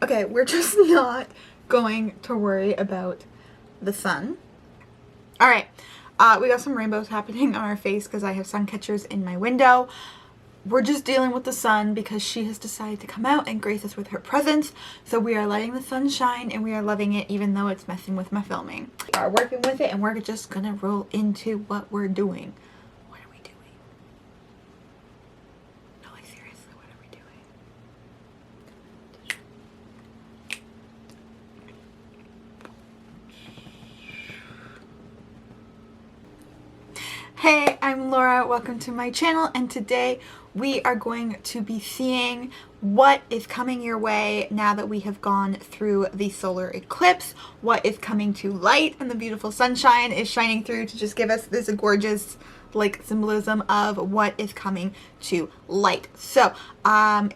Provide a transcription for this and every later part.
Okay, we're just not going to worry about the sun. All right, we got some rainbows happening on our face because I have sun catchers in my window. We're just dealing with the sun because she has decided to come out and grace us with her presence. So we are letting the sun shine and we are loving it even though it's messing with my filming. We are working with it and we're just gonna roll into what we're doing. What are we doing? No, like seriously, what are we doing? Hey, I'm Laura, welcome to my channel, and today we are going to be seeing what is coming your way now that we have gone through the solar eclipse, what is coming to light, and the beautiful sunshine is shining through to just give us this gorgeous like symbolism of what is coming to light. So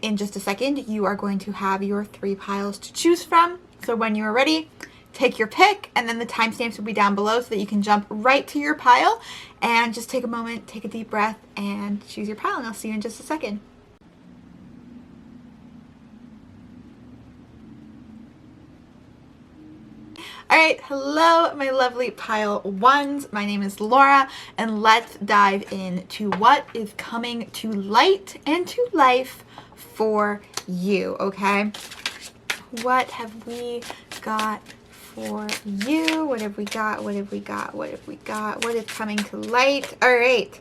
in just a second you are going to have your 3 piles to choose from. So when you are ready, take your pick, and then the timestamps will be down below so that you can jump right to your pile and just take a moment, take a deep breath, and choose your pile, and I'll see you in just a second. Alright, hello my lovely pile ones. My name is Laura, and let's dive into what is coming to light and to life for you, okay? What have we got for you? What have we got? What have we got? What have we got? What is coming to light? All right.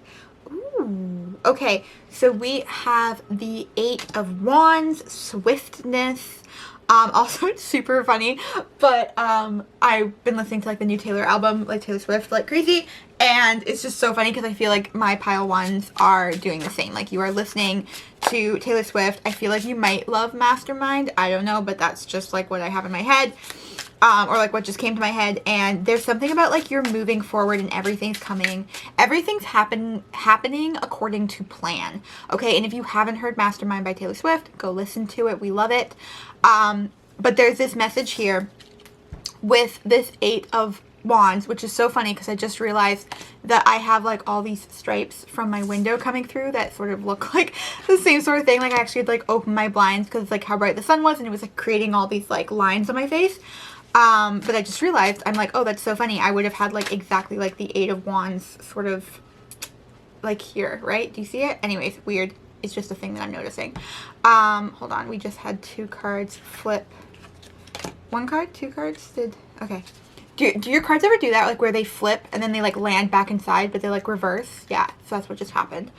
Ooh. Okay, so we have the 8 of Wands, swiftness. Also it's super funny, but I've been listening to like the new Taylor album, like Taylor Swift, like crazy, and it's just so funny because I feel like my pile ones are doing the same. Like, you are listening to Taylor Swift. I feel like you might love Mastermind. I don't know, but that's just like what I have in my head. Or like what just came to my head, and there's something about like you're moving forward and everything's happening according to plan, okay? And if you haven't heard Mastermind by Taylor Swift, go listen to it. We love it. But there's this message here with this 8 of Wands, which is so funny because I just realized that I have like all these stripes from my window coming through that sort of look like the same sort of thing. Like, I actually had like opened my blinds because like how bright the sun was, and it was like creating all these like lines on my face. But I just realized, I'm like, oh, that's so funny. I would have had like exactly like the 8 of Wands sort of like here, right? Do you see it? Anyways, weird. It's just a thing that I'm noticing. Hold on. We just had 2 cards flip. 1 card? 2 cards? Okay. Do your cards ever do that? Like where they flip and then they like land back inside, but they like reverse? Yeah. So that's what just happened.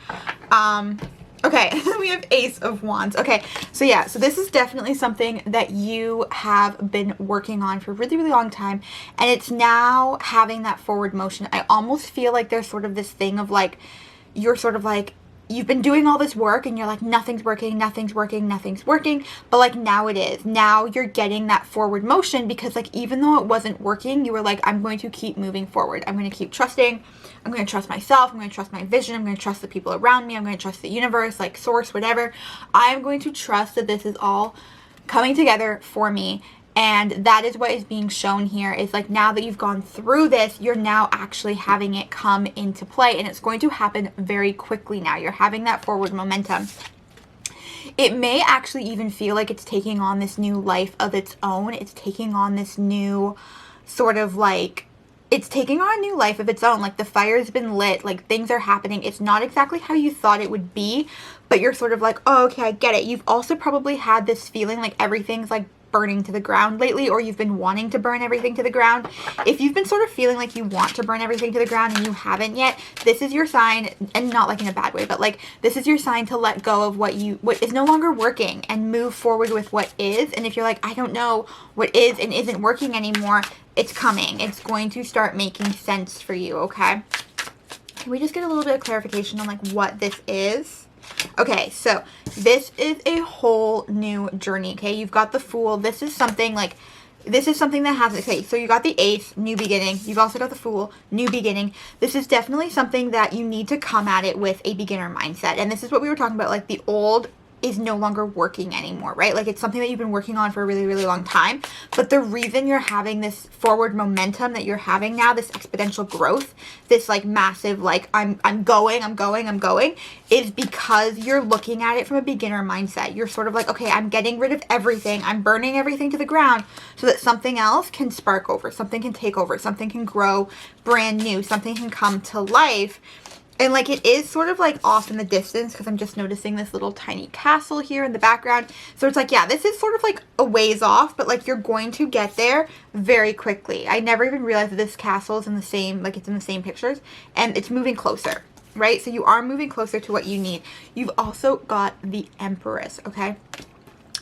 Okay, we have Ace of Wands. Okay, so yeah, so this is definitely something that you have been working on for a really, really long time, and it's now having that forward motion. I almost feel like there's sort of this thing of like, you're sort of like, you've been doing all this work and you're like, nothing's working, nothing's working, nothing's working, but like now it is. Now you're getting that forward motion because like even though it wasn't working, you were like, I'm going to keep moving forward. I'm going to keep trusting. I'm going to trust myself. I'm going to trust my vision. I'm going to trust the people around me. I'm going to trust the universe, like source, whatever. I'm going to trust that this is all coming together for me. And that is what is being shown here, is like now that you've gone through this, you're now actually having it come into play, and it's going to happen very quickly now. You're having that forward momentum. It may actually even feel like it's taking on this new life of its own. It's taking on this new sort of like, it's taking on a new life of its own. Like the fire's been lit, like things are happening. It's not exactly how you thought it would be, but you're sort of like, oh, okay, I get it. You've also probably had this feeling like everything's like burning to the ground lately, or you've been wanting to burn everything to the ground. If you've been sort of feeling like you want to burn everything to the ground and you haven't yet, this is your sign, and not like in a bad way, but like this is your sign to let go of what is no longer working and move forward with what is. And if you're like, I don't know what is and isn't working anymore, it's coming. It's going to start making sense for you, okay? Can we just get a little bit of clarification on like what this is? Okay, so this is a whole new journey, okay? You've got the Fool. This is something like, this is something that has, okay, so you got the Ace, new beginning. You've also got the Fool, new beginning. This is definitely something that you need to come at it with a beginner mindset. And this is what we were talking about, like the old is no longer working anymore, right? Like it's something that you've been working on for a really, really long time. But the reason you're having this forward momentum that you're having now, this exponential growth, this like massive, like I'm going, is because you're looking at it from a beginner mindset. You're sort of like, okay, I'm getting rid of everything. I'm burning everything to the ground so that something else can spark over, something can take over, something can grow brand new, something can come to life. And like it is sort of like off in the distance because I'm just noticing this little tiny castle here in the background. So it's like, yeah, this is sort of like a ways off, but like you're going to get there very quickly. I never even realized that this castle is in the same, like it's in the same pictures, and it's moving closer, right? So you are moving closer to what you need. You've also got the Empress, okay?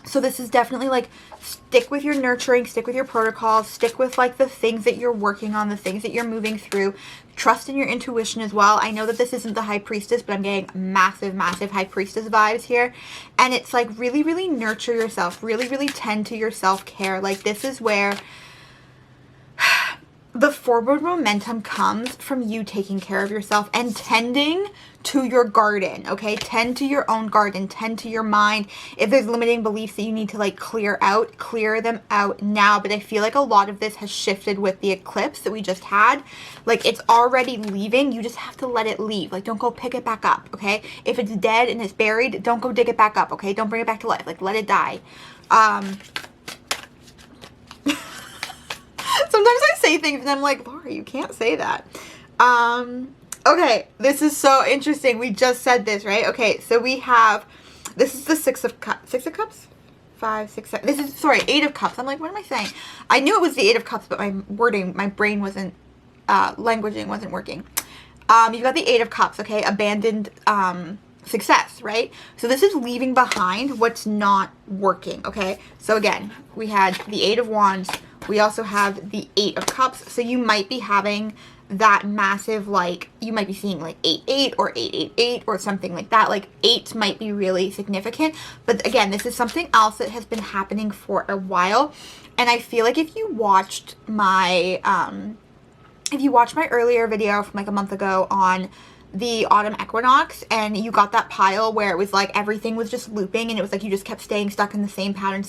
So this is definitely like stick with your nurturing, stick with your protocols, stick with like the things that you're working on, the things that you're moving through. Trust in your intuition as well. I know that this isn't the High Priestess, but I'm getting massive, massive High Priestess vibes here. And it's like really, really nurture yourself, really, really tend to your self-care. Like this is where the forward momentum comes from you taking care of yourself and tending to your garden, okay? Tend to your own garden, tend to your mind. If there's limiting beliefs that you need to like clear out, clear them out now. But I feel like a lot of this has shifted with the eclipse that we just had. Like it's already leaving. You just have to let it leave. Like don't go pick it back up, okay? If it's dead and it's buried, don't go dig it back up, okay? Don't bring it back to life. Like let it die. Sometimes I say things and I'm like, Laura, you can't say that. Okay, this is so interesting. We just said this, right? Okay, so we have, this is the Six of Cups. Six of Cups? 5, 6, 7. This is, sorry, 8 of Cups. I'm like, what am I saying? I knew it was the 8 of Cups, but my wording, my brain wasn't, languaging wasn't working. You've got the 8 of Cups, okay? Abandoned, success, right? So this is leaving behind what's not working, okay? So again, we had the 8 of Wands. We also have the 8 of Cups. So you might be having that massive, like, you might be seeing like 8-8 or 8-8-8 or something like that. Like 8 might be really significant. But again, this is something else that has been happening for a while. And I feel like if you watched my, earlier video from like a month ago on the autumn equinox and you got that pile where it was like everything was just looping and it was like you just kept staying stuck in the same pattern,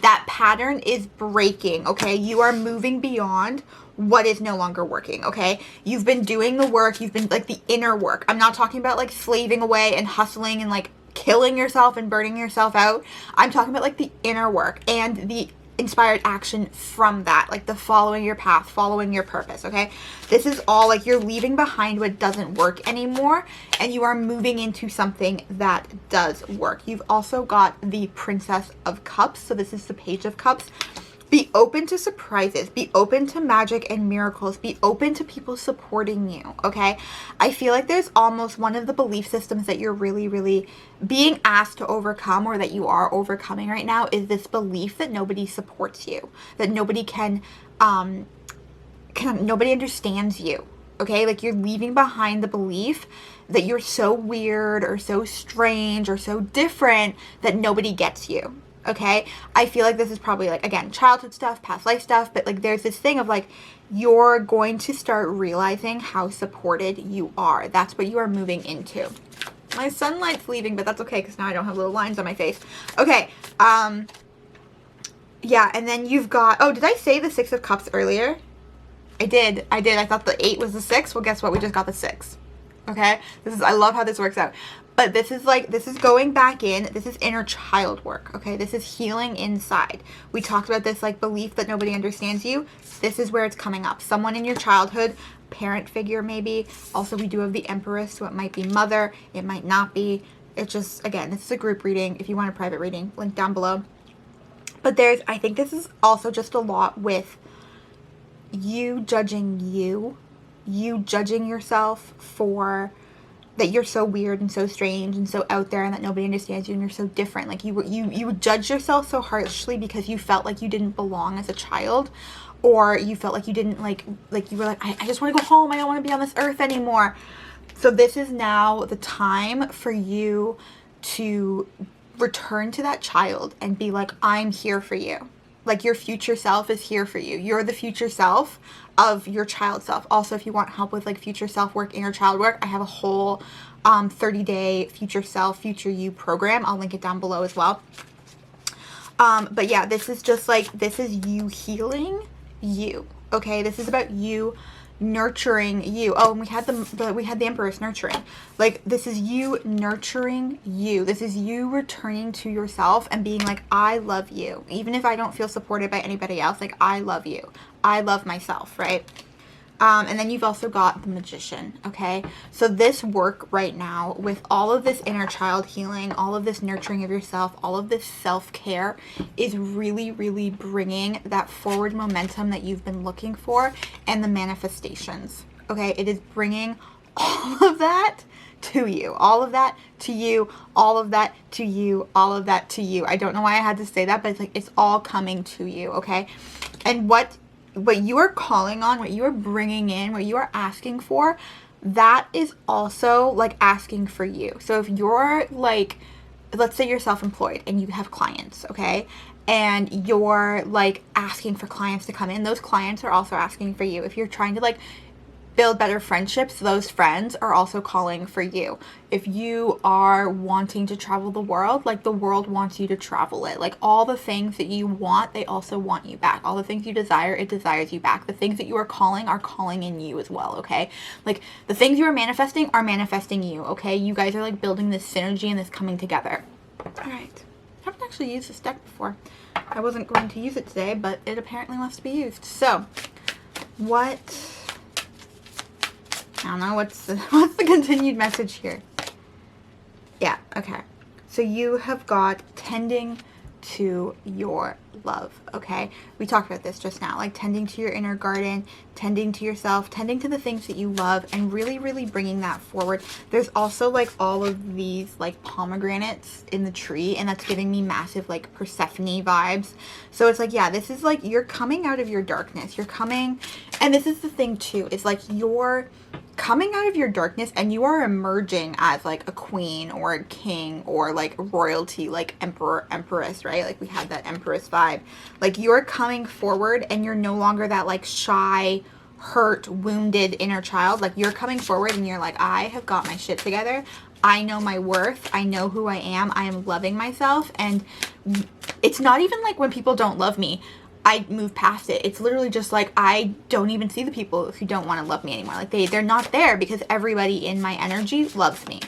that pattern is breaking, okay? You are moving beyond what is no longer working, okay? You've been doing the work, you've been like the inner work. I'm not talking about like slaving away and hustling and like killing yourself and burning yourself out. I'm talking about like the inner work and the inspired action from that, like the following your path, following your purpose, okay? This is all like you're leaving behind what doesn't work anymore and you are moving into something that does work. You've also got the Princess of Cups. So this is the Page of Cups. Be open to surprises, be open to magic and miracles, be open to people supporting you, okay? I feel like there's almost one of the belief systems that you're really, really being asked to overcome or that you are overcoming right now is this belief that nobody supports you, that nobody nobody understands you, okay? Like you're leaving behind the belief that you're so weird or so strange or so different that nobody gets you. Okay, I feel like this is probably like, again, childhood stuff, past life stuff, but like there's this thing of like, you're going to start realizing how supported you are. That's what you are moving into. My sunlight's leaving, but that's okay because now I don't have little lines on my face. Okay, yeah, and then you've got, oh, did I say the 6 of Cups earlier? I did. I thought the 8 was the 6. Well, guess what? We just got the 6. Okay, I love how this works out. But this is like, this is going back in, this is inner child work, okay? This is healing inside. We talked about this like belief that nobody understands you. This is where it's coming up. Someone in your childhood, parent figure maybe. Also, we do have the Empress, so it might be mother, it might not be. It just, again, this is a group reading. If you want a private reading, link down below. But I think this is also just a lot with you judging you judging yourself for that you're so weird and so strange and so out there and that nobody understands you and you're so different. Like you would judge yourself so harshly because you felt like you didn't belong as a child, or you felt like you didn't like you were like, I just want to go home. I don't want to be on this earth anymore. So this is now the time for you to return to that child and be like, I'm here for you. Like your future self is here for you. You're the future self of your child self. Also, if you want help with like future self work, inner child work, I have a whole 30-day future self, future you program. I'll link it down below as well. But yeah, this is just like, this is you healing you. Okay, this is about you nurturing you. Oh, and we had the Empress nurturing. Like, this is you nurturing you. This is you returning to yourself and being like, I love you. Even if I don't feel supported by anybody else, like, I love you. I love myself, right? And then you've also got the Magician, okay? So this work right now with all of this inner child healing, all of this nurturing of yourself, all of this self-care is really, really bringing that forward momentum that you've been looking for and the manifestations, okay? It is bringing all of that to you, all of that to you, all of that to you, all of that to you. I don't know why I had to say that, but it's like, it's all coming to you, okay? And what you are calling on, what you are bringing in, what you are asking for, that is also like asking for you. So if you're like, let's say you're self-employed and you have clients, okay? And you're like asking for clients to come in, those clients are also asking for you. If you're trying to like build better friendships, those friends are also calling for you. If you are wanting to travel the world, like the world wants you to travel it. Like all the things that you want, they also want you back. All the things you desire, it desires you back. The things that you are calling in you as well, okay? Like the things you are manifesting you, okay? You guys are like building this synergy and this coming together. All right. I haven't actually used this deck before. I wasn't going to use it today, but it apparently must be used. So, I don't know, what's the continued message here? Yeah, okay. So you have got tending to your love, okay? We talked about this just now, like tending to your inner garden, tending to yourself, tending to the things that you love, and really, really bringing that forward. There's also like all of these like pomegranates in the tree, and that's giving me massive like Persephone vibes. So it's like, yeah, this is like you're coming out of your darkness. You're coming, and this is the thing too, is like you're coming out of your darkness and you are emerging as like a queen or a king or like royalty, like emperor, empress, right? Like we had that empress vibe. Like you're coming forward and you're no longer that like shy, hurt, wounded inner child. Like you're coming forward and you're like, I have got my shit together. I know my worth. I know who I am. I am loving myself. And it's not even like when people don't love me, I move past it. It's literally just like, I don't even see the people who don't want to love me anymore. Like they're not there because everybody in my energy loves me.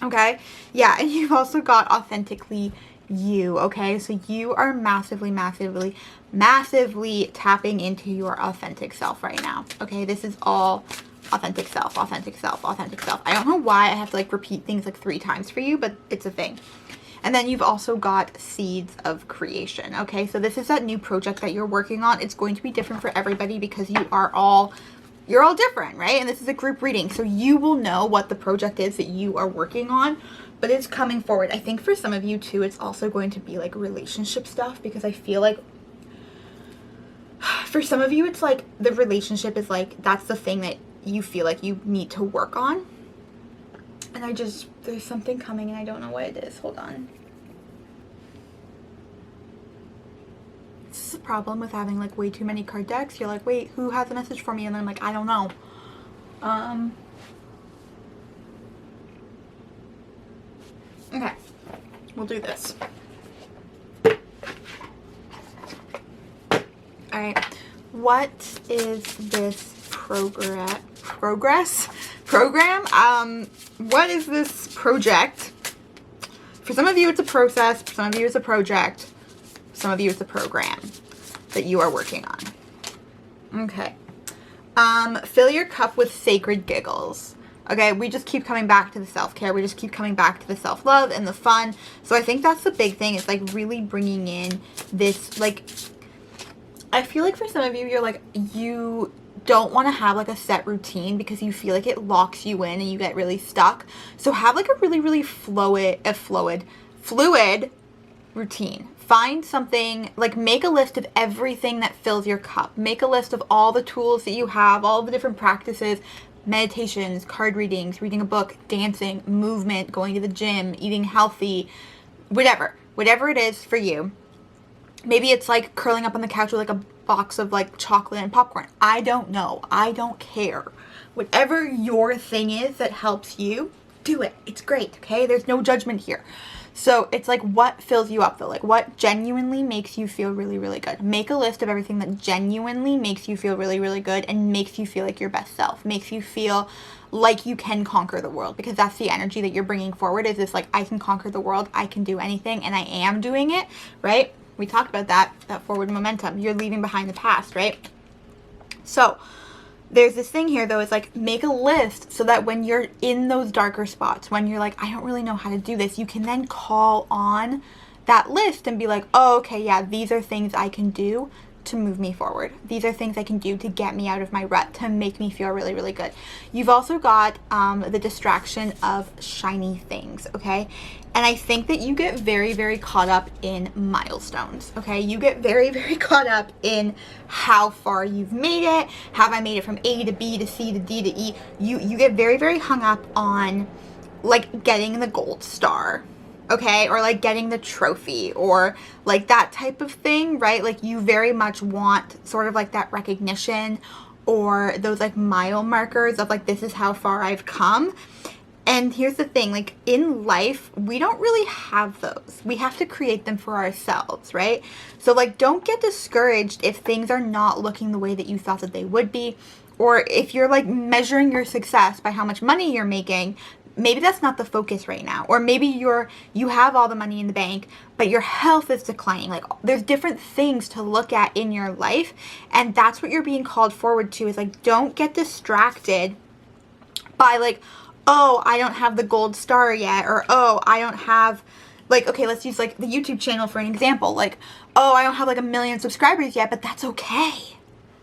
Okay. Yeah. And you've also got authentically you. Okay. So you are massively, massively, massively tapping into your authentic self right now. Okay. This is all authentic self, authentic self, authentic self. I don't know why I have to like repeat things like 3 times for you, but it's a thing. And then you've also got seeds of creation. Okay, so this is that new project that you're working on. It's going to be different for everybody because you're all different, right? And this is a group reading. So you will know what the project is that you are working on, but it's coming forward. I think for some of you too, it's also going to be like relationship stuff, because I feel like for some of you, it's like the relationship is like, that's the thing that you feel like you need to work on. And there's something coming and I don't know what it is. Hold on. This is a problem with having like way too many card decks. You're like, wait, who has a message for me? And then I'm like, I don't know. Okay, we'll do this. All right, what is this program? What is this project? For some of you, it's a process. For some of you, it's a project. For some of you, it's a program that you are working on. Okay. Fill your cup with sacred giggles. Okay, we just keep coming back to the self-care. We just keep coming back to the self-love and the fun. So I think that's the big thing. It's like really bringing in this, like, I feel like for some of you, you're like, you don't want to have like a set routine because you feel like it locks you in and you get really stuck. So have like a really, really fluid routine. Find something, like make a list of everything that fills your cup. Make a list of all the tools that you have, all the different practices, meditations, card readings, reading a book, dancing, movement, going to the gym, eating healthy, whatever it is for you. Maybe it's like curling up on the couch with like a box of like chocolate and popcorn. I don't know. I don't care. Whatever your thing is that helps you, do it. It's great, okay? There's no judgment here. So it's like, what fills you up though? Like, what genuinely makes you feel really, really good? Make a list of everything that genuinely makes you feel really, really good and makes you feel like your best self, makes you feel like you can conquer the world, because that's the energy that you're bringing forward, is this like, I can conquer the world, I can do anything, and I am doing it, right? We talked about that forward momentum. You're leaving behind the past, right? So there's this thing here though, is like, make a list so that when you're in those darker spots, when you're like, I don't really know how to do this, you can then call on that list and be like, oh, okay, yeah, these are things I can do to move me forward. These are things I can do to get me out of my rut, to make me feel really, really good. You've also got the distraction of shiny things, okay? And I think that you get very, very caught up in milestones, okay? You get very, very caught up in how far you've made it. Have I made it from A to B to C to D to E? You get very, very hung up on like getting the gold star, okay? Or like getting the trophy, or like that type of thing, right? Like you very much want sort of like that recognition, or those like mile markers of like, this is how far I've come. And here's the thing, like in life, we don't really have those. We have to create them for ourselves, right? So like, don't get discouraged if things are not looking the way that you thought that they would be, or if you're like measuring your success by how much money you're making. Maybe that's not the focus right now. Or maybe you have all the money in the bank, but your health is declining. Like, there's different things to look at in your life. And that's what you're being called forward to, is like, don't get distracted by like, oh, I don't have the gold star yet. Or, oh, I don't have, like, okay, let's use like the YouTube channel for an example. Like, oh, I don't have like 1 million subscribers yet, but that's okay.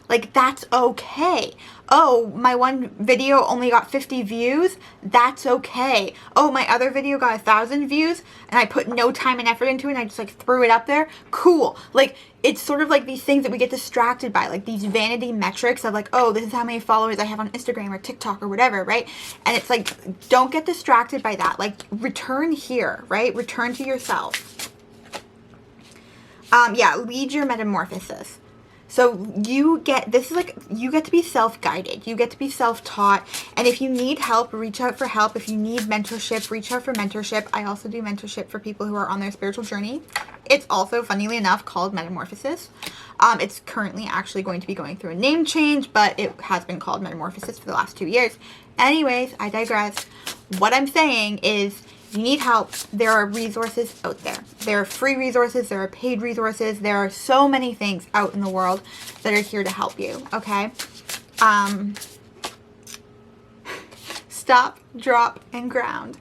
Like, that's okay. Oh, my one video only got 50 views. That's okay. Oh, my other video got 1,000 views and I put no time and effort into it and I just like threw it up there. Cool. Like, it's sort of like these things that we get distracted by, like these vanity metrics of like, oh, this is how many followers I have on Instagram or TikTok or whatever, right? And it's like, don't get distracted by that. Like, return here, right? Return to yourself. Yeah, lead your metamorphosis. So you get, this is like, you get to be self-guided. You get to be self-taught. And if you need help, reach out for help. If you need mentorship, reach out for mentorship. I also do mentorship for people who are on their spiritual journey. It's also, funnily enough, called Metamorphosis. It's currently actually going to be going through a name change, but it has been called Metamorphosis for the last 2 years. Anyways, I digress. What I'm saying is, you need help, there are resources out there. There are free resources, there are paid resources, there are so many things out in the world that are here to help you, okay? Stop, drop, and ground.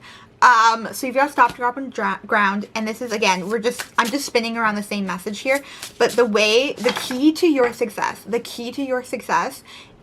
So you've got stop, drop, and ground, and this is, again, I'm just spinning around the same message here, but the key to your success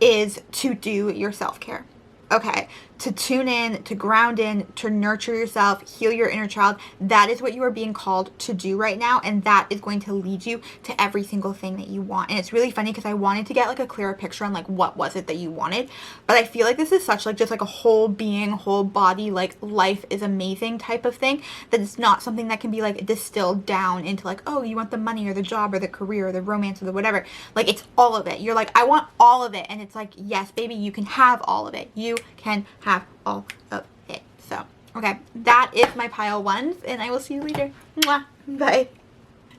is to do your self-care. Okay, to tune in, to ground in, to nurture yourself, heal your inner child. That is what you are being called to do right now. And that is going to lead you to every single thing that you want. And it's really funny because I wanted to get like a clearer picture on like what was it that you wanted. But I feel like this is such like just like a whole being, whole body, like life is amazing type of thing. That it's not something that can be like distilled down into like, oh, you want the money or the job or the career or the romance or the whatever. Like, it's all of it. You're like, I want all of it. And it's like, yes, baby, you can have all of it. You can have all of it. So, okay, that is my pile ones, and I will see you later. Mwah. Bye.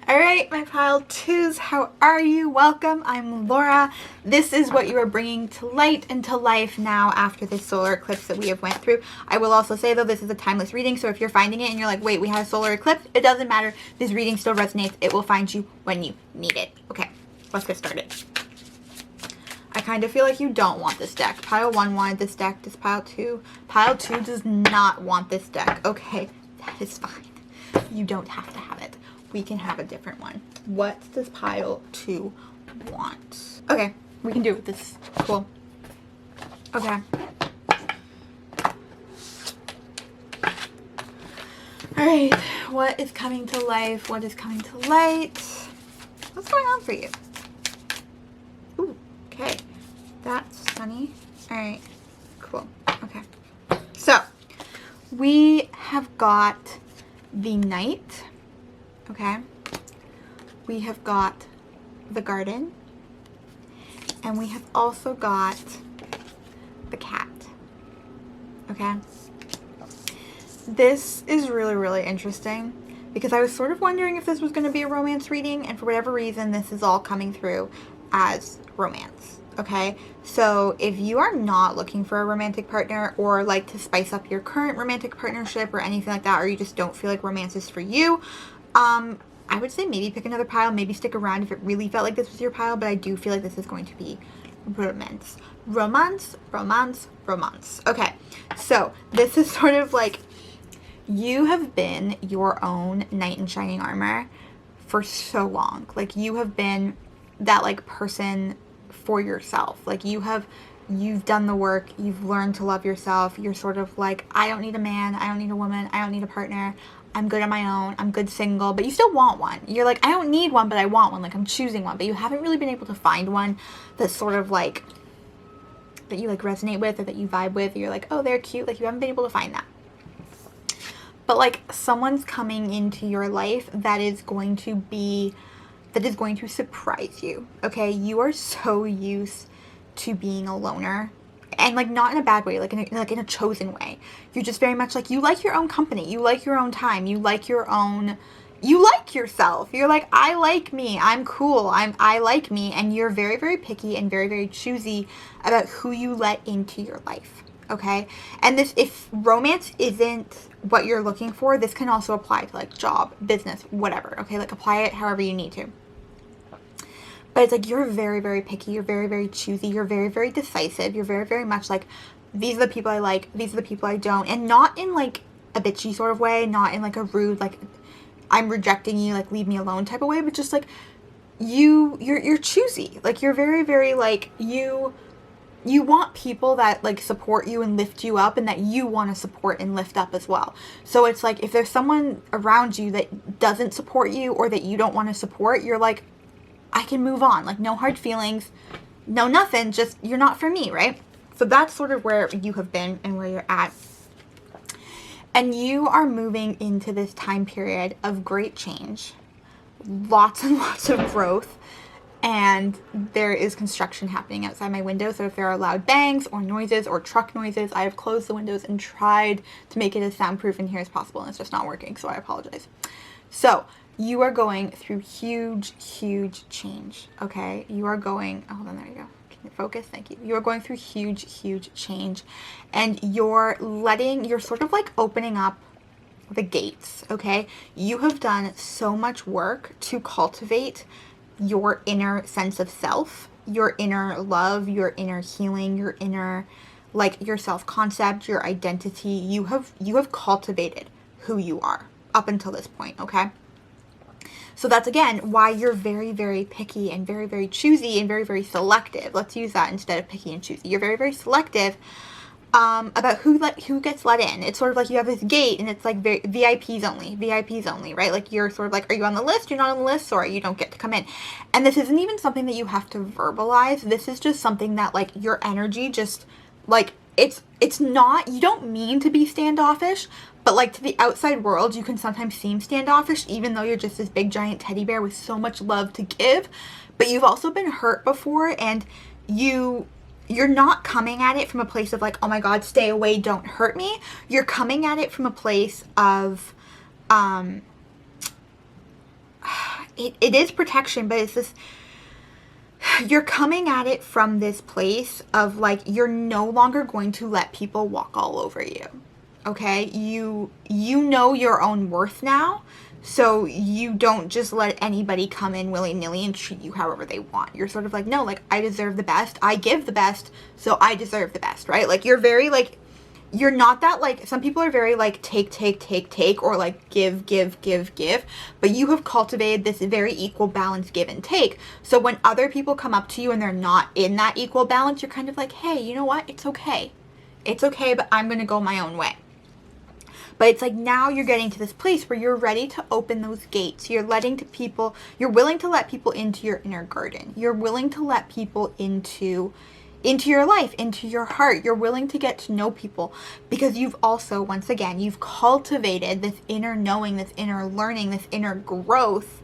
All right, my pile twos, how are you? Welcome. I'm Laura. This is what you are bringing to light and to life now after this solar eclipse that we have went through. I will also say, though, this is a timeless reading, so if you're finding it and you're like, wait, we had a solar eclipse, it doesn't matter. This reading still resonates. It will find you when you need it. Okay, let's get started. I kind of feel like you don't want this deck. Pile 1 wanted this deck. Does pile 2? Pile 2 does not want this deck. Okay, that is fine. You don't have to have it. We can have a different one. What does pile 2 want? Okay, we can do it with this. Cool. Okay. Alright, what is coming to life? What is coming to light? What's going on for you? Ooh, okay. That's funny. Alright, cool. Okay. So, we have got the Knight. Okay. we have got the garden, and we have also got the cat. Okay? This is really, really interesting because I was sort of wondering if this was going to be a romance reading, and for whatever reason, this is all coming through as romance. Okay? So if you are not looking for a romantic partner or like to spice up your current romantic partnership or anything like that, or you just don't feel like romance is for you, I would say maybe pick another pile, maybe stick around if it really felt like this was your pile, but I do feel like this is going to be romance. Romance, romance, romance. Okay, so this is sort of like you have been your own knight in shining armor for so long. Like you have been that like person for yourself. Like you've done the work, you've learned to love yourself. You're sort of like, I don't need a man, I don't need a woman, I don't need a partner. I'm good on my own, I'm good single, but you still want one. You're like, I don't need one, but I want one. Like I'm choosing one, but you haven't really been able to find one that's sort of like, that you like resonate with or that you vibe with. Or you're like, oh, they're cute. Like you haven't been able to find that. But like someone's coming into your life that is going to surprise you. Okay. You are so used to being a loner, and like not in a bad way, like in a chosen way. You're just very much like, you like your own company. You like your own time. You like yourself. You're like, I like me. I'm cool. I like me. And you're very, very picky and very, very choosy about who you let into your life. Okay. And this, if romance isn't what you're looking for, this can also apply to like job, business, whatever. Okay. Like apply it however you need to. But it's like, you're very, very picky. You're very, very choosy. You're very, very decisive. You're very, very much like, these are the people I like. These are the people I don't. And not in like a bitchy sort of way. Not in like a rude, like I'm rejecting you, like leave me alone type of way. But just like you're choosy. Like you're very, very like you want people that like support you and lift you up, and that you want to support and lift up as well. So it's like, if there's someone around you that doesn't support you or that you don't want to support, you're like, I can move on. Like no hard feelings, no nothing, just you're not for me, right? So that's sort of where you have been and where you're at. And you are moving into this time period of great change, lots and lots of growth, and there is construction happening outside my window. So if there are loud bangs or noises or truck noises, I have closed the windows and tried to make it as soundproof in here as possible, and it's just not working, so I apologize. So you are going through huge, huge change, okay? You are going, oh, hold on, there you go. Can you focus? Thank you. You are going through huge, huge change, and you're sort of like opening up the gates, okay? You have done so much work to cultivate your inner sense of self, your inner love, your inner healing, your inner, like your self-concept, your identity. You have cultivated who you are up until this point, okay? So that's, again, why you're very, very picky and very, very choosy and very, very selective. Let's use that instead of picky and choosy. You're very, very selective about who gets let in. It's sort of like you have this gate, and it's like VIPs only, right? Like you're sort of like, are you on the list? You're not on the list, or you don't get to come in. And this isn't even something that you have to verbalize. This is just something that like your energy just like, it's not, you don't mean to be standoffish, but like to the outside world, you can sometimes seem standoffish, even though you're just this big giant teddy bear with so much love to give. But you've also been hurt before, and you're not coming at it from a place of like, oh my God, stay away, don't hurt me. You're coming at it from a place of, it is protection, but it's this, you're coming at it from this place of like, you're no longer going to let people walk all over you. Okay, you know your own worth now, so you don't just let anybody come in willy-nilly and treat you however they want. You're sort of like, no, like, I deserve the best, I give the best, so I deserve the best, right? Like, you're very, like, you're not that, like, some people are very, like, take, or, like, give, but you have cultivated this very equal balance, give and take. So when other people come up to you and they're not in that equal balance, you're kind of like, hey, you know what? It's okay, but I'm gonna go my own way. But it's like, now you're getting to this place where you're ready to open those gates. You're willing to let people into your inner garden. You're willing to let people into your life, into your heart. You're willing to get to know people because you've also, once again, you've cultivated this inner knowing, this inner learning, this inner growth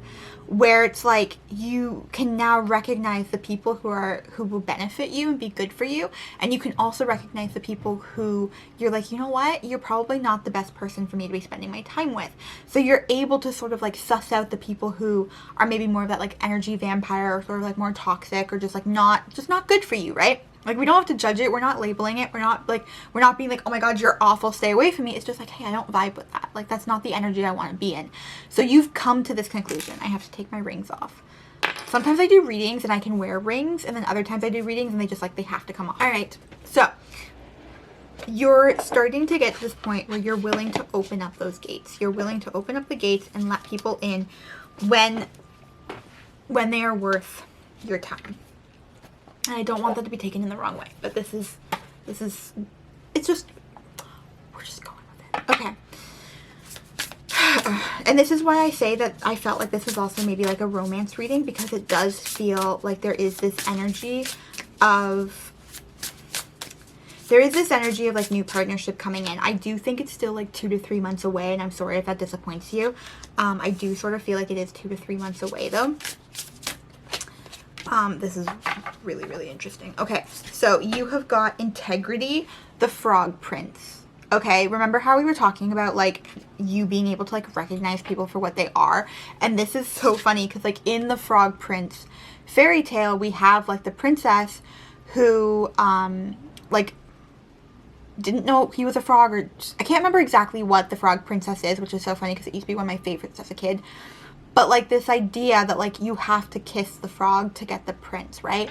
where it's like you can now recognize the people who will benefit you and be good for you, and you can also recognize the people who you're like, you know what, you're probably not the best person for me to be spending my time with. So you're able to sort of like suss out the people who are maybe more of that like energy vampire, or sort of like more toxic, or just not good for you, right? Like, we don't have to judge it. We're not labeling it. We're not being like, oh my God, you're awful, stay away from me. It's just like, hey, I don't vibe with that. Like, that's not the energy I want to be in. So you've come to this conclusion. I have to take my rings off. Sometimes I do readings and I can wear rings, and then other times I do readings and they just like, they have to come off. All right. So you're starting to get to this point where you're willing to open up those gates. You're willing to open up the gates and let people in when they are worth your time. And I don't want that to be taken in the wrong way, but it's just, we're just going with it. Okay. And this is why I say that I felt like this is also maybe like a romance reading, because it does feel like there is this energy of like new partnership coming in. I do think it's still like 2 to 3 months away, and I'm sorry if that disappoints you. I do sort of feel like it is 2 to 3 months away though. This is really, really interesting. Okay, so you have got Integrity, the Frog Prince. Okay, remember how we were talking about like you being able to like recognize people for what they are? And this is so funny because like in the Frog Prince fairy tale, we have like the princess who like didn't know he was a frog, or I can't remember exactly what the Frog Princess is, which is so funny because it used to be one of my favorites as a kid. But like this idea that like you have to kiss the frog to get the prince, right?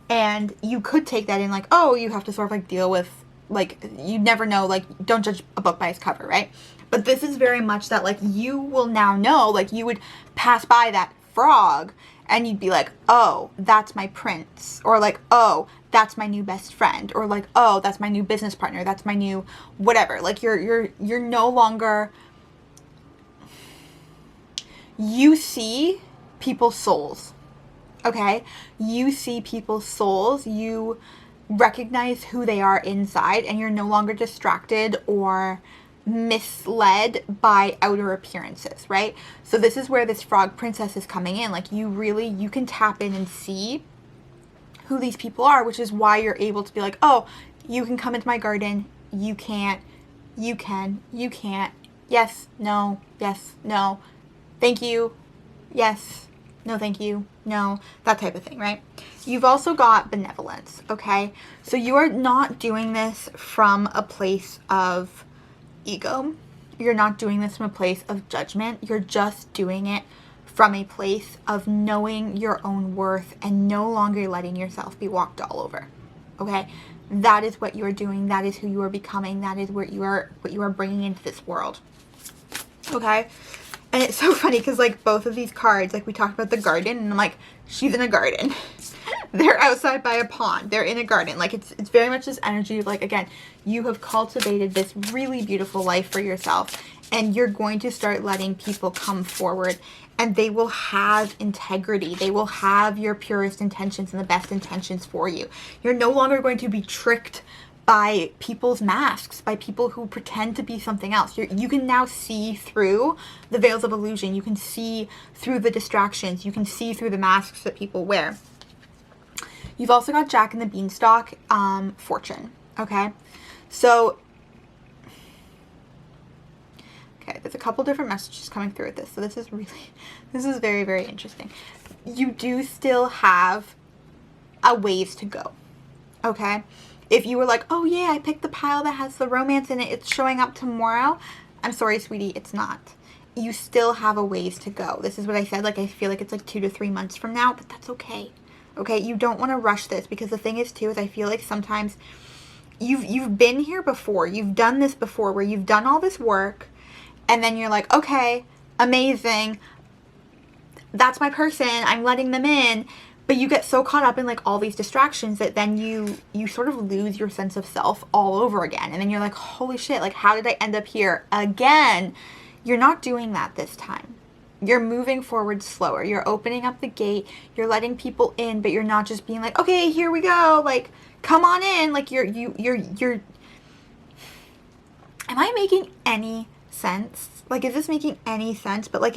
And you could take that in like, oh, you have to sort of like deal with, like, you never know, like, don't judge a book by its cover, right? But this is very much that like you will now know, like you would pass by that frog and you'd be like, oh, that's my prince, or like, oh, that's my new best friend, or like, oh, that's my new business partner, that's my new whatever. Like you're no longer, you see people's souls, okay? You see people's souls, you recognize who they are inside, and you're no longer distracted or misled by outer appearances, right? So this is where this Frog Princess is coming in. Like you can tap in and see who these people are, which is why you're able to be like, oh, you can come into my garden, you can't, you can, you can't, yes, no, thank you, yes, no thank you, no, that type of thing, right? You've also got benevolence, okay? So you are not doing this from a place of ego. You're not doing this from a place of judgment. You're just doing it from a place of knowing your own worth and no longer letting yourself be walked all over, okay? That is what you are doing. That is who you are becoming. That is what you are bringing into this world, okay? And it's so funny because like both of these cards, like we talked about the garden, and I'm like, she's in a garden. They're outside by a pond. They're in a garden. Like it's very much this energy of like, again, you have cultivated this really beautiful life for yourself, and you're going to start letting people come forward, and they will have integrity. They will have your purest intentions and the best intentions for you. You're no longer going to be tricked by people's masks, by people who pretend to be something else. You can now see through the veils of illusion. You can see through the distractions. You can see through the masks that people wear. You've also got Jack and the Beanstalk, Fortune, okay? So, okay, there's a couple different messages coming through with this. So this is very, very interesting. You do still have a ways to go, okay? If you were like, oh yeah, I picked the pile that has the romance in it, it's showing up tomorrow. I'm sorry, sweetie, it's not. You still have a ways to go. This is what I said, like I feel like it's like 2 to 3 months from now, but that's okay. Okay, you don't want to rush this, because the thing is too, is I feel like sometimes you've been here before. You've done this before, where you've done all this work and then you're like, okay, amazing. That's my person. I'm letting them in. But you get so caught up in like all these distractions that then you sort of lose your sense of self all over again. And then you're like, holy shit, like how did I end up here again? You're not doing that this time. You're moving forward slower. You're opening up the gate. You're letting people in, but you're not just being like, okay, here we go. Like, come on in. Like you're am I making any sense? Like, is this making any sense? But like,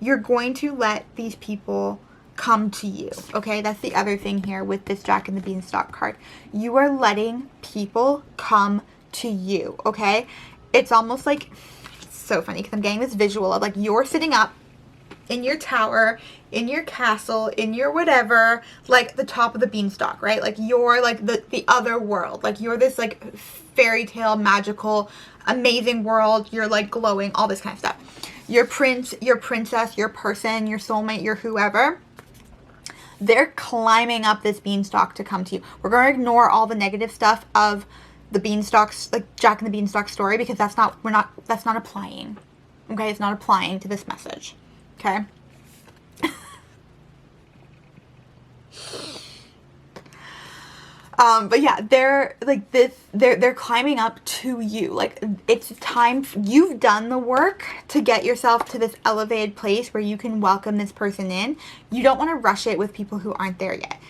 you're going to let these people come to you. Okay, that's the other thing here with this Jack and the Beanstalk card. You are letting people come to you. Okay, it's almost like, it's so funny because I'm getting this visual of like you're sitting up in your tower, in your castle, in your whatever, like the top of the beanstalk, right? Like you're like the other world. Like you're this like fairy tale, magical, amazing world. You're like glowing, all this kind of stuff. Your prince, your princess, your person, your soulmate, your whoever, they're climbing up this beanstalk to come to you. We're going to ignore all the negative stuff of the beanstalks, like Jack and the Beanstalk story, because that's not applying. Okay, it's not applying to this message. Okay. But yeah, they're like this, they're climbing up to you. Like it's time, you've done the work to get yourself to this elevated place where you can welcome this person in. You don't want to rush it with people who aren't there yet.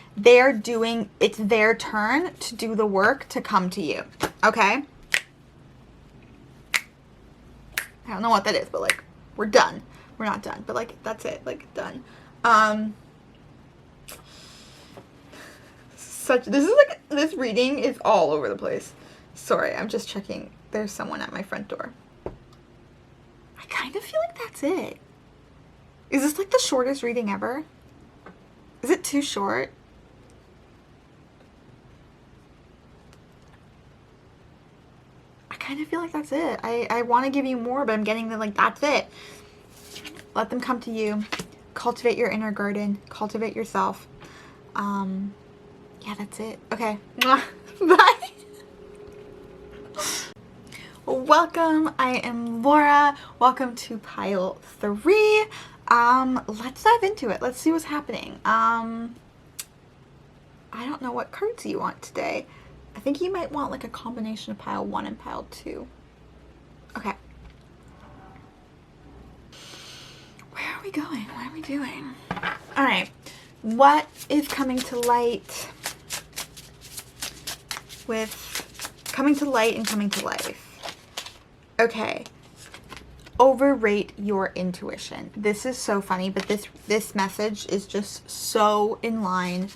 It's their turn to do the work to come to you. Okay. I don't know what that is, but like, we're done. We're not done, but like, that's it. Like, done. This reading is all over the place. Sorry, I'm just checking. There's someone at my front door. I kind of feel like that's it. Is this like the shortest reading ever? Is it too short? I kind of feel like that's it. I want to give you more, but I'm getting the like, that's it. Let them come to you. Cultivate your inner garden. Cultivate yourself. Yeah, that's it. Okay. Bye. Welcome. I am Laura. Welcome to pile 3. Let's dive into it. Let's see what's happening. I don't know what cards you want today. I think you might want like a combination of pile 1 and pile 2. Okay. Where are we going? What are we doing? All right. What is coming to light with coming to light and coming to life? Okay. Overrate your intuition. This is so funny, but this message is just so in line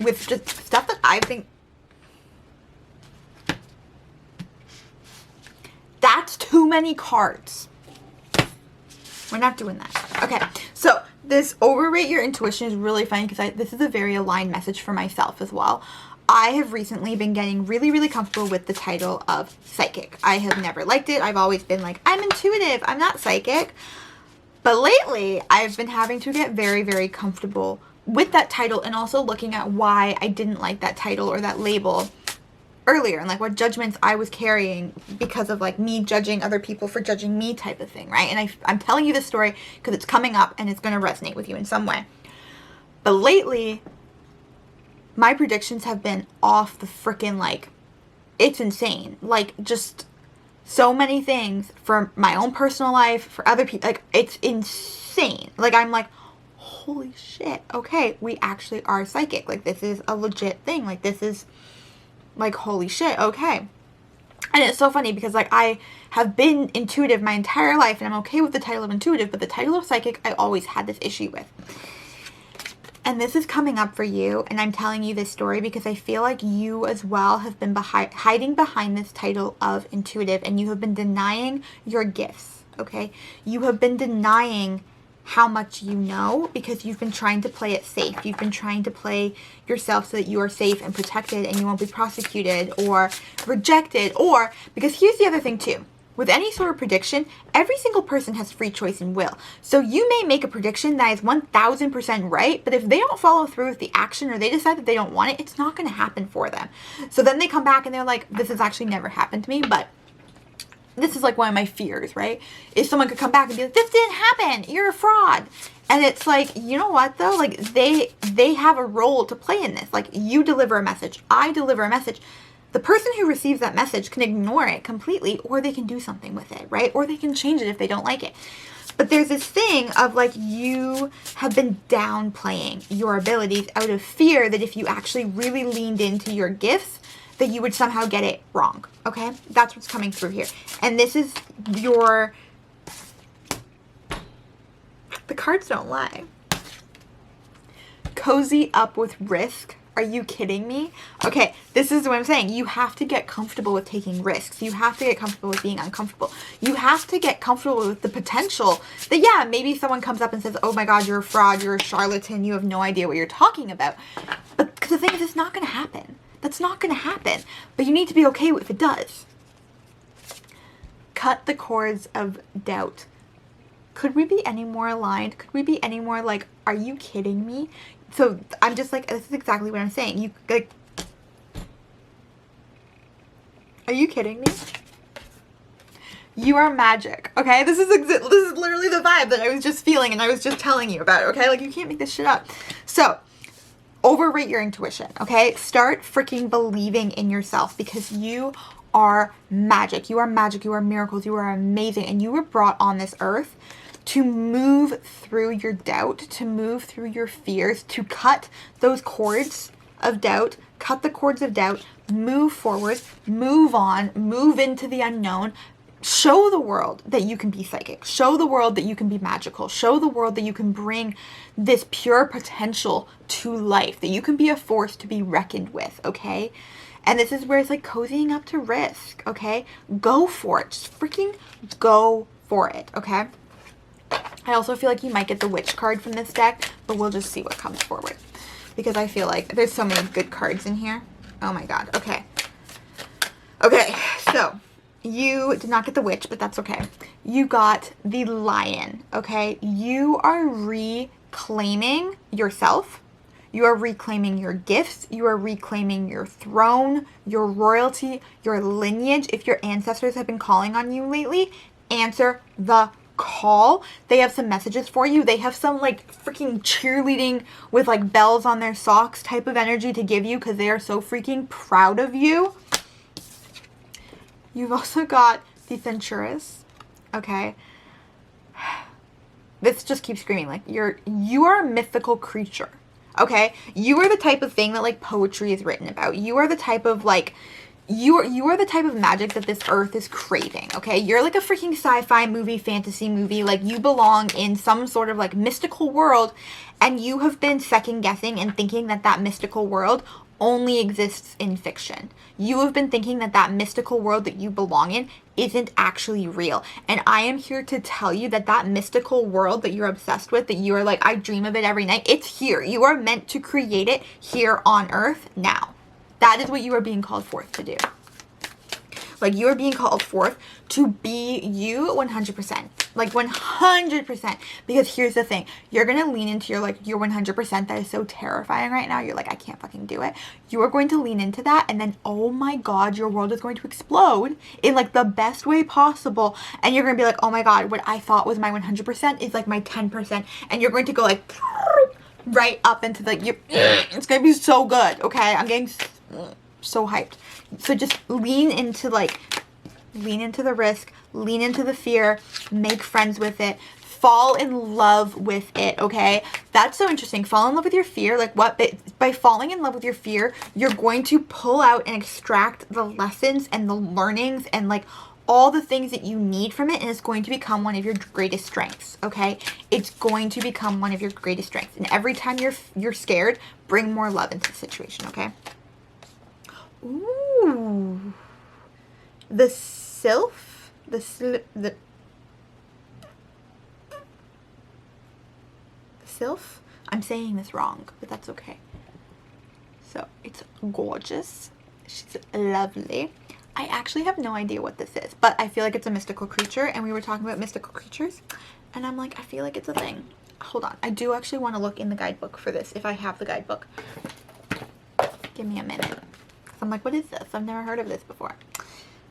with just stuff that I think. That's too many cards. We're not doing that. Okay, so this overrate your intuition is really funny because this is a very aligned message for myself as well. I have recently been getting really, really comfortable with the title of psychic. I have never liked it. I've always been like, I'm intuitive. I'm not psychic. But lately, I've been having to get very, very comfortable with that title and also looking at why I didn't like that title or that label earlier and like what judgments I was carrying because of like me judging other people for judging me type of thing, right? And I'm telling you this story because it's coming up and it's going to resonate with you in some way. But lately, my predictions have been off the frickin' like, it's insane. Like just so many things for my own personal life, for other people, like it's insane. Like I'm like, holy shit, okay, we actually are psychic. Like this is a legit thing. Like this is like, holy shit, okay. And it's so funny because like I have been intuitive my entire life and I'm okay with the title of intuitive, but the title of psychic I always had this issue with. And this is coming up for you, and I'm telling you this story because I feel like you as well have been hiding behind this title of intuitive, and you have been denying your gifts, okay? You have been denying how much you know because you've been trying to play it safe. You've been trying to play yourself so that you are safe and protected and you won't be prosecuted or rejected, or because here's the other thing too. With any sort of prediction, every single person has free choice and will. So you may make a prediction that is 1000% right, but if they don't follow through with the action or they decide that they don't want it, it's not going to happen for them. So then they come back and they're like, this has actually never happened to me, but this is like one of my fears, right? If someone could come back and be like, this didn't happen, you're a fraud. And it's like, you know what though? Like they have a role to play in this. Like you deliver a message, I deliver a message. The person who receives that message can ignore it completely, or they can do something with it, right? Or they can change it if they don't like it. But there's this thing of like you have been downplaying your abilities out of fear that if you actually really leaned into your gifts, that you would somehow get it wrong, okay? That's what's coming through here. And this is your... The cards don't lie. Cozy up with risk. Are you kidding me? Okay, this is what I'm saying. You have to get comfortable with taking risks. You have to get comfortable with being uncomfortable. You have to get comfortable with the potential that, yeah, maybe someone comes up and says, oh my God, you're a fraud, you're a charlatan, you have no idea what you're talking about. But the thing is, it's not going to happen. That's not going to happen. But you need to be okay if it does. Cut the cords of doubt. Could we be any more aligned? Could we be any more like, are you kidding me? So I'm just like, this is exactly what I'm saying. You like, are you kidding me? You are magic. Okay, this is literally the vibe that I was just feeling and I was just telling you about. Okay, like you can't make this shit up. So overrate your intuition. Okay, start freaking believing in yourself because you are magic. You are magic. You are miracles. You are amazing, and you were brought on this earth to move through your doubt, to move through your fears, to cut those cords of doubt, cut the cords of doubt, move forward, move on, move into the unknown, show the world that you can be psychic, show the world that you can be magical, show the world that you can bring this pure potential to life, that you can be a force to be reckoned with, okay? And this is where it's like cozying up to risk, okay? Go for it. Just freaking go for it, okay? I also feel like you might get the witch card from this deck, but we'll just see what comes forward. Because I feel like there's so many good cards in here. Oh my God. Okay. Okay. So you did not get the witch, but that's okay. You got the lion. Okay. You are reclaiming yourself. You are reclaiming your gifts. You are reclaiming your throne, your royalty, your lineage. If your ancestors have been calling on you lately, answer the call. They have some messages for you. They have some like freaking cheerleading with like bells on their socks type of energy to give you because they are so freaking proud of you. You've also got the Venturas. Okay. This just keeps screaming like you are a mythical creature. Okay. You are the type of thing that like poetry is written about. You are the type of like you are the type of magic that this earth is craving, okay? You're like a freaking sci-fi movie, fantasy movie. Like, you belong in some sort of, like, mystical world, and you have been second-guessing and thinking that that mystical world only exists in fiction. You have been thinking that that mystical world that you belong in isn't actually real. And I am here to tell you that that mystical world that you're obsessed with, that you are like, I dream of it every night, it's here. You are meant to create it here on earth now. That is what you are being called forth to do. Like, you are being called forth to be you 100%. Like, 100%. Because here's the thing. You're going to lean into your 100% that is so terrifying right now. You're like, I can't fucking do it. You are going to lean into that. And then, oh my God, your world is going to explode in, like, the best way possible. And you're going to be like, oh my God, what I thought was my 100% is, like, my 10%. And you're going to go, like, right up into the, it's going to be so good. Okay? I'm getting so hyped. So just lean into the risk, lean into the fear, make friends with it, fall in love with it, okay? That's so interesting. Fall in love with your fear. Like, what? By falling in love with your fear, you're going to pull out and extract the lessons and the learnings and, like, all the things that you need from it, and it's going to become one of your greatest strengths, okay? It's going to become one of your greatest strengths. And every time you're scared, bring more love into the situation, okay? Ooh. The sylph? The sylph? I'm saying this wrong, but that's okay. So, it's gorgeous. She's lovely. I actually have no idea what this is, but I feel like it's a mystical creature, and we were talking about mystical creatures, and I'm like, I feel like it's a thing. Hold on. I do actually want to look in the guidebook for this, if I have the guidebook. Give me a minute. I'm like, what is this? I've never heard of this before.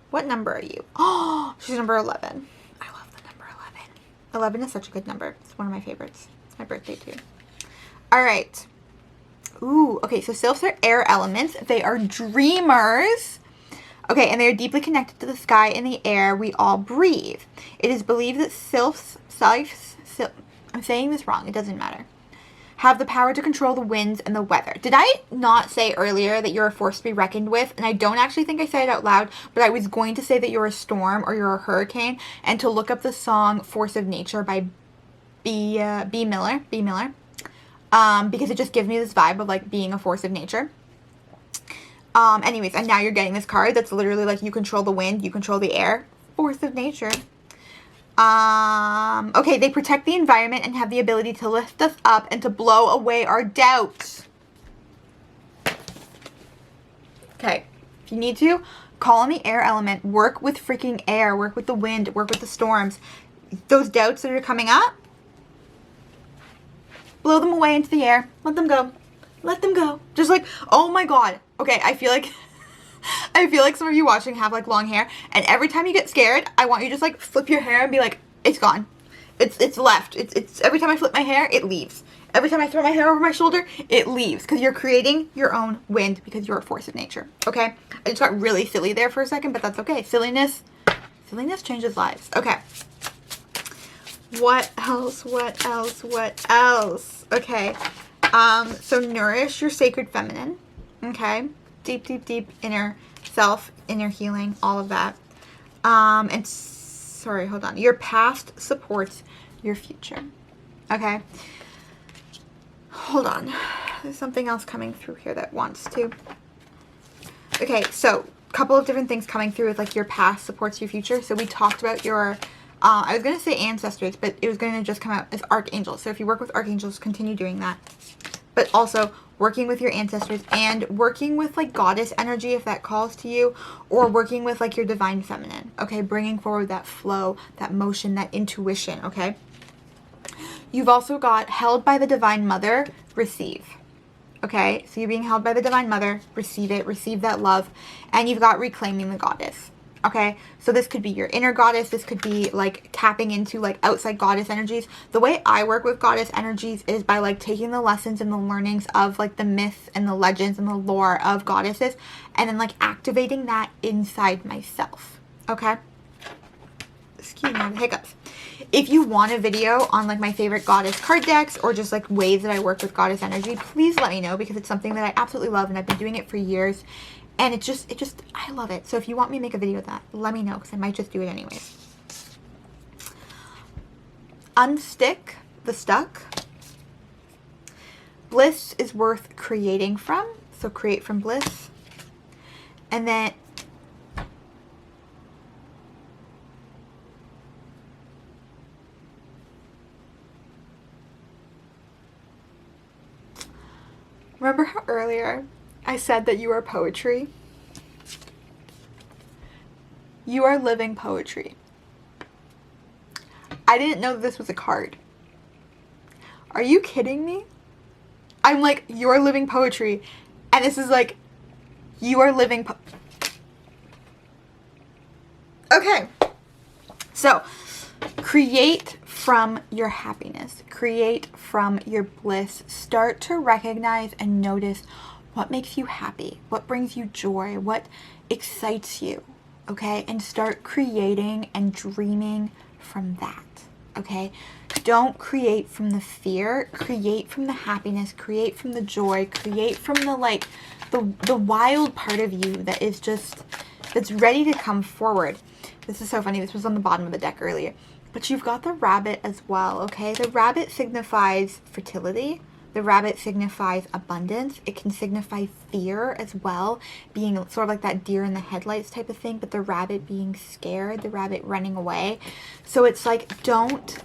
What number are you? Oh, she's number 11. I love the number 11. 11 is such a good number. It's one of my favorites. It's my birthday too. All right. Ooh, okay, so sylphs are air elements. They are dreamers. Okay, and they are deeply connected to the sky and the air we all breathe. It is believed that I'm saying this wrong. It doesn't matter. have the power to control the winds and the weather. Did I not say earlier that you're a force to be reckoned with? And I don't actually think I said it out loud, but I was going to say that you're a storm or you're a hurricane, and to look up the song Force of Nature by B. Miller, because it just gives me this vibe of like being a force of nature. Anyways, and now you're getting this card that's literally like you control the wind, you control the air, force of nature. Okay, they protect the environment and have the ability to lift us up and to blow away our doubts. Okay, if you need to, call on the air element, work with freaking air, work with the wind, work with the storms. Those doubts that are coming up, blow them away into the air. Let them go. Let them go. Just like, oh my God. Okay, I feel like some of you watching have like long hair, and every time you get scared, I want you to just like flip your hair and be like, it's gone. It's left. It's every time I flip my hair, it leaves. Every time I throw my hair over my shoulder, it leaves, because you're creating your own wind because you're a force of nature. Okay? I just got really silly there for a second, but that's okay. Silliness changes lives. Okay. What else? Okay. So nourish your sacred feminine. Okay. Deep inner self, inner healing, all of that. And sorry, hold on. Your past supports your future. Okay. Hold on. There's something else coming through here that wants to. Okay, so a couple of different things coming through with like your past supports your future. So we talked about your I was going to say ancestors, but it was going to just come out as archangels. So if you work with archangels, continue doing that. But also working with your ancestors and working with like goddess energy if that calls to you, or working with like your divine feminine. Okay, bringing forward that flow, that motion, that intuition. Okay. You've also got held by the divine mother, receive. Okay, so you're being held by the divine mother, receive it, receive that love. And you've got reclaiming the goddess. Okay, so this could be your inner goddess. This could be like tapping into like outside goddess energies. The way I work with goddess energies is by like taking the lessons and the learnings of like the myths and the legends and the lore of goddesses, and then like activating that inside myself. Okay, excuse me, the hiccups. If you want a video on like my favorite goddess card decks, or just like ways that I work with goddess energy, please let me know, because it's something that I absolutely love and I've been doing it for years. And it just, I love it. So if you want me to make a video of that, let me know, because I might just do it anyways. Unstick the stuck. Bliss is worth creating from. So create from bliss. And then remember how earlier I said that you are poetry? You are living poetry. I didn't know that this was a card. Are you kidding me? I'm like, you're living poetry. And this is like, you are living okay. So, create from your happiness. Create from your bliss. Start to recognize and notice what makes you happy, what brings you joy, what excites you, okay? And start creating and dreaming from that, okay? Don't create from the fear, create from the happiness, create from the joy, create from the like, the wild part of you that is just, that's ready to come forward. This is so funny, this was on the bottom of the deck earlier. But you've got the rabbit as well, okay? The rabbit signifies fertility. The rabbit signifies abundance. It can signify fear as well, being sort of like that deer in the headlights type of thing, but the rabbit being scared, the rabbit running away. So it's like, don't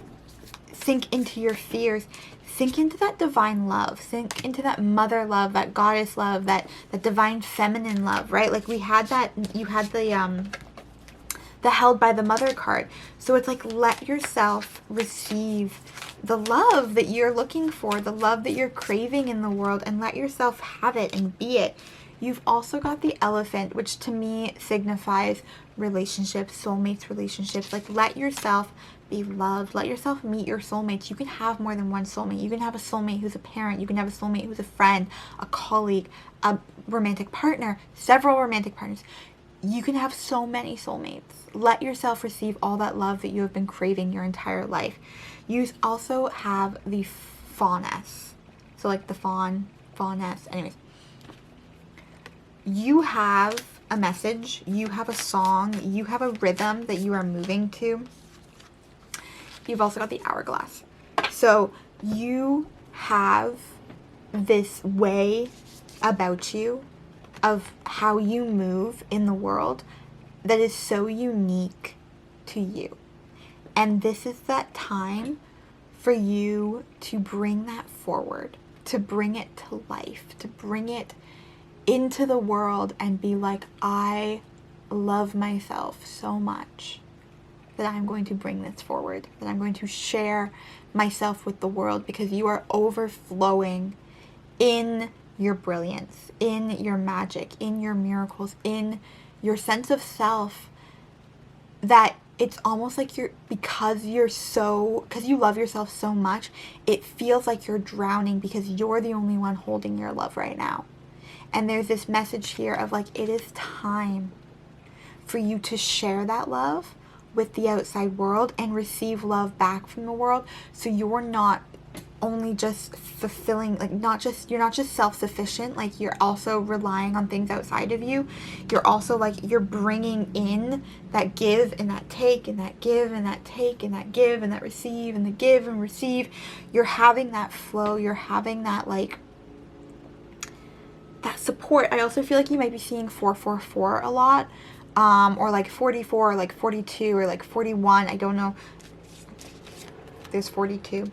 sink into your fears. Sink into that divine love. Sink into that mother love, that goddess love, that divine feminine love, right? Like we had that, you had the held by the mother card. So it's like, let yourself receive the love that you're looking for, the love that you're craving in the world, and let yourself have it and be it. You've also got the elephant, which to me signifies relationships, soulmates, relationships. Like, let yourself be loved. Let yourself meet your soulmates. You can have more than one soulmate. You can have a soulmate who's a parent. You can have a soulmate who's a friend, a colleague, a romantic partner, several romantic partners. You can have so many soulmates. Let yourself receive all that love that you have been craving your entire life. You also have the fauness. So like the fawness. Anyways, you have a message, you have a song, you have a rhythm that you are moving to. You've also got the hourglass. So you have this way about you of how you move in the world that is so unique to you. And this is that time for you to bring that forward, to bring it to life, to bring it into the world and be like, I love myself so much that I'm going to bring this forward, that I'm going to share myself with the world, because you are overflowing in your brilliance, in your magic, in your miracles, in your sense of self, that it's almost like because you love yourself so much, it feels like you're drowning because you're the only one holding your love right now. And there's this message here of like, it is time for you to share that love with the outside world and receive love back from the world. So you're not only just fulfilling, like you're not just self-sufficient, like you're also relying on things outside of you. You're also like, you're bringing in that give and that take and that give and that take and that give and that receive and the give and receive. You're having that flow. You're having that like that support. I also feel like you might be seeing 444 a lot, or like 44 or like 42 or like 41. I don't know. There's 42.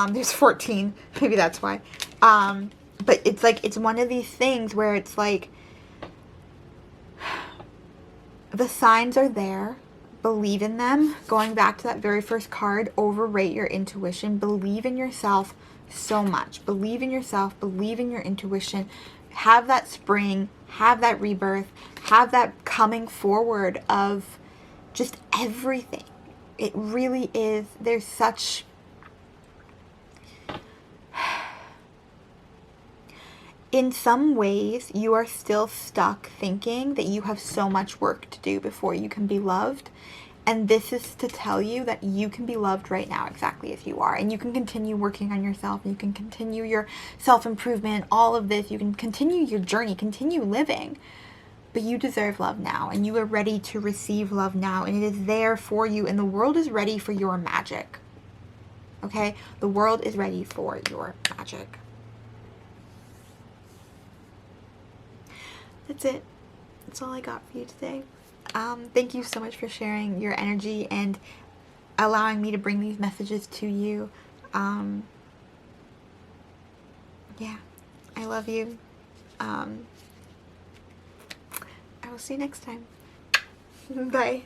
There's 14. Maybe that's why. But it's like, it's one of these things where it's like, the signs are there. Believe in them. Going back to that very first card, overrate your intuition. Believe in yourself so much. Believe in yourself. Believe in your intuition. Have that spring. Have that rebirth. Have that coming forward of just everything. It really is. There's such... In some ways, you are still stuck thinking that you have so much work to do before you can be loved. And this is to tell you that you can be loved right now exactly as you are. And you can continue working on yourself. You can continue your self-improvement, all of this. You can continue your journey, continue living. But you deserve love now. And you are ready to receive love now. And it is there for you. And the world is ready for your magic. Okay? The world is ready for your magic. That's it. That's all I got for you today. Thank you so much for sharing your energy and allowing me to bring these messages to you. Yeah, I love you. I will see you next time. Bye.